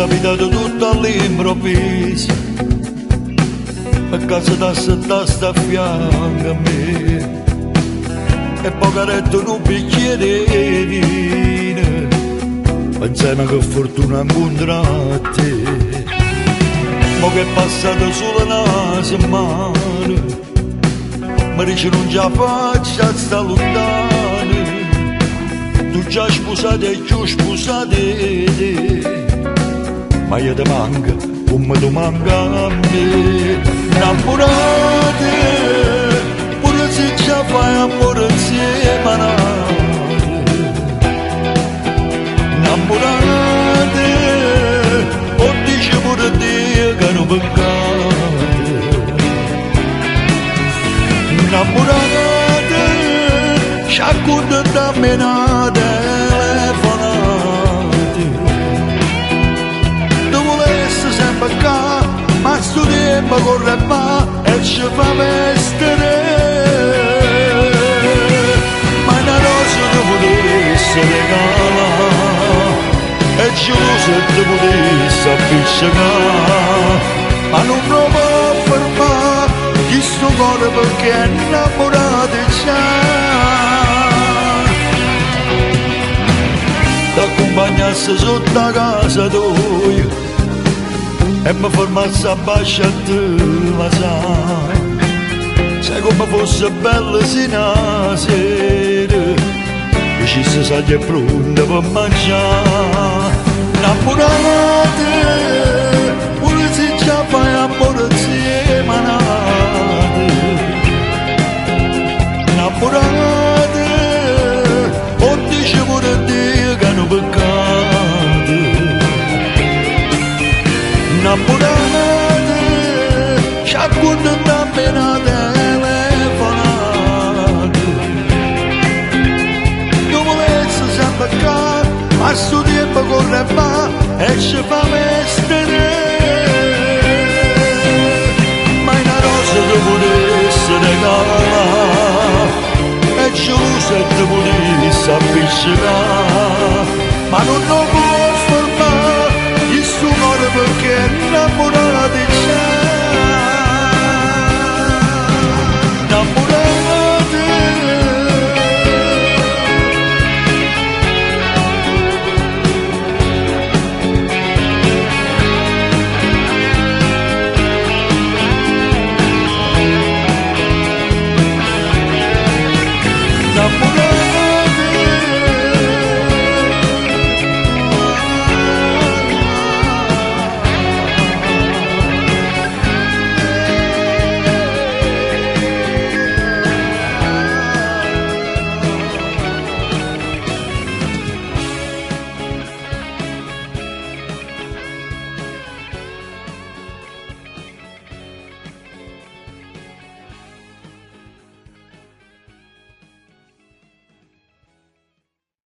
capitato tutto all'improvviso, a casa da sta a fianco a me, e poi caretto in un bicchiere di vino, pensando che fortuna incontra te. Mo che è passato solo una setmana, mi dice non ce la faccio a sta lontana, tu già sposate e giù sposate te, ma io ti manca come tu manca a me. Innamorate, pure se ci fai amore insieme a noi. Innamorate, o dice pure Dio che non peccate. Innamorate, ci accontentiamo in una telefonata. Tu volessi sempre qua, ma sto tempo corre va e ci fa vestere. Ma una rosa ti potessi regalare e giusto ti potessi appiccicare, ma non provo a fermare questo cuore perché è innamorato già. T'accompagnassi sotto la casa tua e mi fermassi a bacio a te, ma sai come fosse bella sino a sera, dicessi sai è pronta per mangiare. Innamorate, pure se già fai amore insieme a noi. Innamorate, o dice pure Dio che hanno peccato. Innamorate, ci accontentiamo in una telefonata. Tu volessi sempre qua, ma sto tempo corre va e ci fa vestere. Ma una rosa ti potessi regalare e giusto ti potessi appiccicare, ma non lo può fermare questo cuore perché è innamorato.